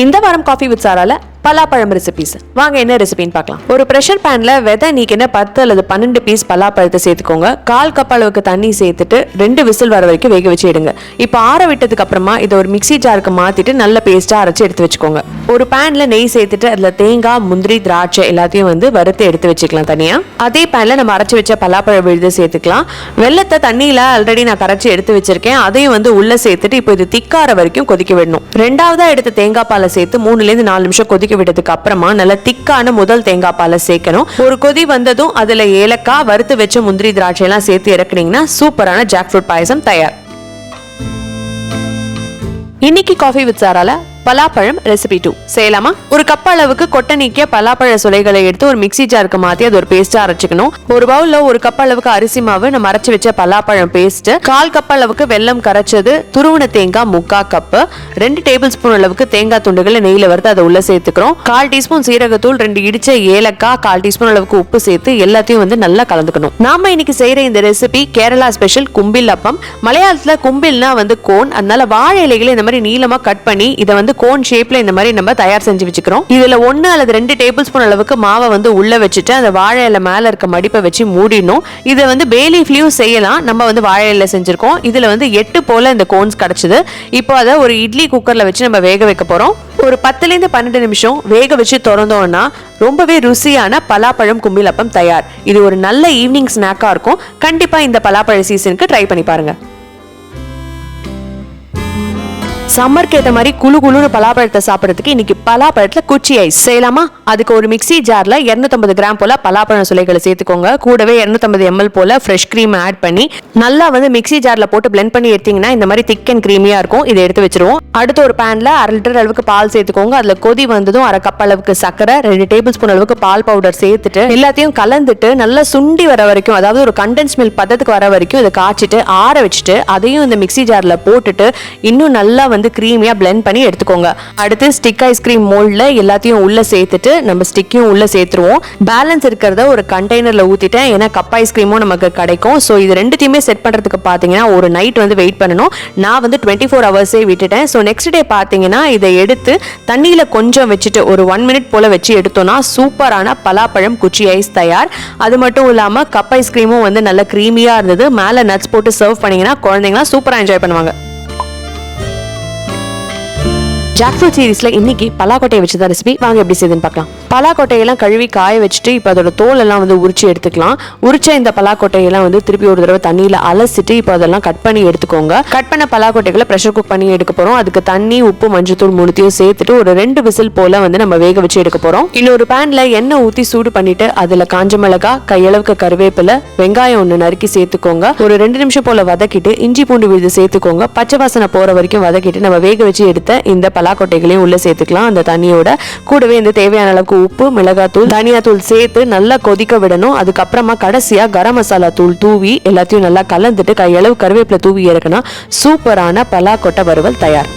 இந்த வாரம் coffee with சாரால பலாப்பழம் ரெசிபிஸ். வாங்க என்ன ரெசிபின்னு பார்க்கலாம். ஒரு ப்ரெஷர் பேன்ல விதை நீக்கின 10 அல்லது 12 பீஸ் பலாப்பழத்தை சேர்த்துக்கோங்க. 1/4 கப் அளவுக்கு தண்ணி சேர்த்துட்டு 2 விசில் வர வரைக்கும் வேக வச்சு எடுங்க. இப்போ ஆற விட்டதுக்கு அப்புறமா இதை ஒரு மிக்ஸி ஜாருக்கு மாத்திட்டு நல்ல பேஸ்டா அரைச்சு எடுத்து வச்சுக்கோங்க. ஒரு பேன்ல நெய் சேர்த்துட்டு அதுல தேங்காய், முந்திரி, திராட்சை எல்லாத்தையும் வறுத்து எடுத்து வச்சுக்கலாம் தனியா. அதே பேன்ல நம்ம அரைச்சு வச்ச பலாப்பழ விழுது சேர்த்துக்கலாம். வெள்ளத்தை தண்ணியில ஆல்ரெடி நான் கரைச்சி எடுத்து வச்சிருக்கேன். அதையும் உள்ள சேர்த்துட்டு இப்போ இது திக்கார வரைக்கும் கொதிக்க விடணும். ரெண்டாவதா எடுத்த தேங்காய் பாலை சேர்த்து 3 ல இருந்து 4 நிமிஷம் கொதிக்க விட்டதுக்கு அப்புறமா நல்ல திக்கான முதல் தேங்காய் பாலை சேர்க்கணும். ஒரு கொதி வந்ததும் அதுல ஏலக்காய், வறுத்து வச்ச முந்திரி, திராட்சை எல்லாம் சேர்த்து இறக்குனீங்கன்னா சூப்பரான ஜாக் ஃப்ரூட் பாயசம் தயார். இன்னைக்கு காஃபி வித் சாரால பலாப்பழம் ரெசிபி 2 செய்யலாமா? ஒரு கப் அளவுக்கு கொட்டை நீக்கிய பலாப்பழ சுளைகளை எடுத்து ஒரு மிக்ஸி ஜாருக்கு மாத்தி அது ஒரு பேஸ்டா அரைச்சுக்கணும். ஒரு பவுல்ல ஒரு கப் அளவுக்கு அரிசி மாவு, நம்ம அரைச்சு வச்ச பலாப்பழம் பேஸ்ட், 1/4 கப் அளவுக்கு வெல்லம் கரைச்சது, துருவன தேங்காய் 3/4 கப், 2 டேபிள் ஸ்பூன் அளவுக்கு தேங்காய் துண்டுகளை நெய்ல வறுத்து அதை உள்ள சேர்த்துக்கிறோம். 1/4 டீஸ்பூன் சீரகத்தூள், 2 இடிச்ச ஏலக்காய், 1/4 டீஸ்பூன் அளவுக்கு உப்பு சேர்த்து எல்லாத்தையும் நல்லா கலந்துக்கணும். நாம இன்னைக்கு செய்யற இந்த ரெசிபி கேரளா ஸ்பெஷல் கும்பில் அப்பம். மலையாளத்துல கும்பில்னா கோன், அதனால வாழை இலைகளை இந்த மாதிரி நீளமா கட் பண்ணி இதை கோன் ஷேப்ல இந்த மாதிரி நம்ம தயார் செஞ்சு வச்சுக்கிறோம். இதுல 1 அல்லது 2 டேபிள் ஸ்பூன் அளவுக்கு மாவை உள்ள வச்சுட்டு அந்த வாழை இலை மேல இருக்க மடிப்பை வச்சு மூடிடணும். இதை பே லீஃப்லயும் செய்யலாம். நம்ம வாழை இலை செஞ்சிருக்கோம். இதுல 8 போல இந்த கோன்ஸ் கிடைச்சது. இப்போ அதை ஒரு இட்லி குக்கர்ல வச்சு நம்ம வேக வைக்க போறோம். ஒரு 10 ல இருந்து 12 நிமிஷம் வேக வச்சு திறந்தோம்னா ரொம்பவே ருசியான பலாப்பழம் கும்பில் அப்பம் தயார். இது ஒரு நல்ல ஈவினிங் ஸ்நாக்கா இருக்கும். கண்டிப்பா இந்த பலாப்பழ சீசனுக்கு ட்ரை பண்ணி பாருங்க. சம்மருக்கு ஏற்ற மாதிரி குழு குழுன்னு பலாப்பழத்தை சாப்பிட்றதுக்கு இன்னைக்கு பலாப்பழத்துல குச்சி ஐஸ் செய்யலாமா? அதுக்கு ஒரு மிக்ஸி ஜார்ல 250 கிராம் போல பலாப்பழம் சுளைகளை சேர்த்துக்கோங்க. கூடவே 250 ml போல ஃப்ரெஷ் கிரீம் ஆட் பண்ணி நல்லா மிக்ஸி ஜார்ல போட்டு பிளெண்ட் பண்ணி எடுத்தீங்கன்னா இந்த மாதிரி திக் அண்ட் கிரீமியா இருக்கும். இதை எடுத்து வச்சிருவோம். அடுத்து ஒரு பேன்ல 1/2 லிட்டர் அளவுக்கு பால் சேர்த்துக்கோங்க. அதுல கொதி வந்ததும் 1/2 கப் அளவுக்கு சர்க்கரை, 2 டேபிள் ஸ்பூன் அளவுக்கு பால் பவுடர் சேர்த்துட்டு எல்லாத்தையும் கலந்துட்டு நல்லா சுண்டி வர வரைக்கும், அதாவது ஒரு கண்டென்ஸ் மில்க் பதத்துக்கு வர வரைக்கும் இதை காய்ச்சிட்டு ஆற வச்சுட்டு அதையும் இந்த மிக்ஸி ஜார்ல போட்டுட்டு இன்னும் நல்லா கிரீமியா பிளெண்ட் பண்ணி எடுத்துக்கோங்க. அடுத்து ஸ்டிக் ஐஸ்கிரீம் மோல்ட்ல எல்லாத்தையும் உள்ள சேர்த்துட்டு நம்ம ஸ்டிக்கையும் உள்ள சேர்த்துருவோம். பேலன்ஸ் இருக்கிறத ஒரு கண்டெய்னர்ல ஊத்திட்டேன். ஏன்னா கப் ஐஸ்கிரீமும் நமக்கு கிடைக்கும். ஸோ இது ரெண்டுத்தையுமே செட் பண்றதுக்கு பாத்தீங்கன்னா ஒரு நைட் வெயிட் பண்ணணும். நான் 24 ஹவர்ஸே விட்டுட்டேன். ஸோ நெக்ஸ்ட் டே பாத்தீங்கன்னா இதை எடுத்து தண்ணியில கொஞ்சம் வச்சுட்டு ஒரு 1 மினிட் போல வச்சு எடுத்தோம்னா சூப்பரான பலாப்பழம் குச்சி ஐஸ் தயார். அது மட்டும் இல்லாம கப் ஐஸ்கிரீமும் நல்ல கிரீமியா இருந்தது. மேல நட்ஸ் போட்டு சர்வ் பண்ணீங்கன்னா குழந்தைங்களா சூப்பரா என்ஜாய் பண்ணுவாங்க. ஜாக் ஃப்ரூட் சீரிஸ்ல இன்னைக்கு பலாக்கொட்டையை வச்சு தான் ரெசிபி. வாங்க எப்படி செய்யுதுன்னு பார்க்கலாம். பலாக்கொட்டையெல்லாம் கழுவி காய வச்சுட்டு இப்போ அதோட தோல் எல்லாம் உரிச்சு எடுத்துக்கலாம். உரிச்ச இந்த பலாக்கொட்டையெல்லாம் திருப்பி ஒரு தடவை தண்ணியில அலசிட்டு இப்போ அதெல்லாம் கட் பண்ணி எடுத்துக்கோங்க. கட் பண்ண பலாக்கொட்டைகளை ப்ரெஷர் குக் பண்ணி எடுக்க போறோம். அதுக்கு தண்ணி, உப்பு, மஞ்சத்தூள் 3த்தையும் சேர்த்துட்டு ஒரு 2 விசில் போல நம்ம வேக வச்சு எடுக்க போறோம். இன்னொரு பேன்ல எண்ணெய் ஊத்தி சூடு பண்ணிட்டு அதுல காஞ்ச மிளகாய், கையளவுக்கு கருவேப்பிலை, வெங்காயம் 1 நறுக்கி சேர்த்துக்கோங்க. ஒரு 2 நிமிஷம் போல வதக்கிட்டு இஞ்சி பூண்டு விழுது சேர்த்துக்கோங்க. பச்சை வாசனை போற வரைக்கும் வதக்கிட்டு நம்ம வேக வச்சு எடுத்த இந்த பலாக்கொட்டைகளையும் உள்ள சேர்த்துக்கலாம். அந்த தண்ணியோட கூடவே தேவையான அளவுக்கு உப்பு, மிளகாத்தூள், தனியாத்தூள் சேர்த்து நல்லா கொதிக்க விடணும். அதுக்கப்புறமா கடைசியா கரம் மசாலா தூள் தூவி எல்லாத்தையும் நல்லா கலந்துட்டு கையளவு கருவேப்பிலை தூவி இறக்குனா சூப்பரான பலாக்கொட்டை வறுவல் தயார்.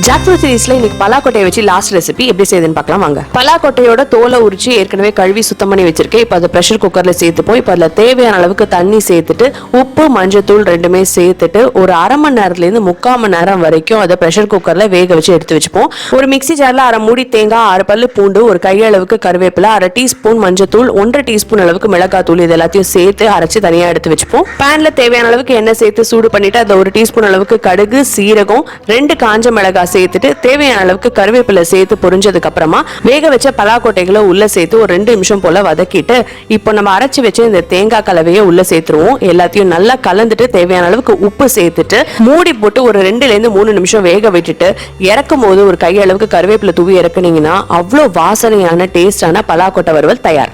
ஜாக் ஃப்ரூட் சீரிஸ்ல இன்னைக்கு பலாக்கொட்டையை வச்சு லாஸ்ட் ரெசிபி எப்படி செய்யுதுன்னு பார்க்கலாம் வாங்க. பலாக்கொட்டையோட தோலை உரிச்சு ஏற்கனவே கழுவி சுத்தம் பண்ணி வச்சிருக்கேன். இப்போ அதை ப்ரெஷர் குக்கர்ல சேர்த்துப்போம். இப்போ அதில் தேவையான அளவுக்கு தண்ணி சேர்த்துட்டு உப்பு, மஞ்சத்தூள் 2மே சேர்த்துட்டு ஒரு 1/2 மணி நேரத்துல இருந்து 3/4 மணி நேரம் வரைக்கும் அதை ப்ரெஷர் குக்கர்ல வேக வச்சு எடுத்து வச்சுப்போம். ஒரு மிக்ஸி ஜார்ல 1/2 மூடி தேங்காய், 6 பல்லு பூண்டு, ஒரு கையளவுக்கு கருவேப்பிலை, 1/2 டீஸ்பூன் மஞ்சத்தூள், 1/2 டீஸ்பூன் அளவுக்கு மிளகாத்தூள் இது எல்லாத்தையும் சேர்த்து அரைச்சு தனியா எடுத்து வச்சுப்போம். பேன்ல தேவையான அளவுக்கு எண்ணெய் சேர்த்து சூடு பண்ணிட்டு அதில் 1 டீஸ்பூன் அளவுக்கு கடுகு, சீரகம், 2 காஞ்ச மிளகாய் சேர்த்துட்டு தேவையான அளவுக்கு கருவேப்பிலை சேர்த்து பொரிஞ்சதுக்கு அப்புறமா வேக வச்ச பலாக்கொட்டைகளை உள்ள சேர்த்து ஒரு 2 நிமிஷம் போல வதக்கிட்டு இப்போ நம்ம அரைச்சு வச்ச இந்த தேங்காய் கலவையை உள்ள சேர்த்துருவோம். எல்லாத்தையும் நல்லா கலந்துட்டு தேவையான அளவுக்கு உப்பு சேர்த்துட்டு மூடி போட்டு ஒரு 2 ல இருந்து 3 நிமிஷம் வேக விட்டுட்டு இறக்கும் போது ஒரு கையளவுக்கு கருவேப்பிலை தூவி இறக்குனீங்கன்னா அவ்வளோ வாசனையான டேஸ்டான பலாக்கொட்டை வறுவல் தயார்.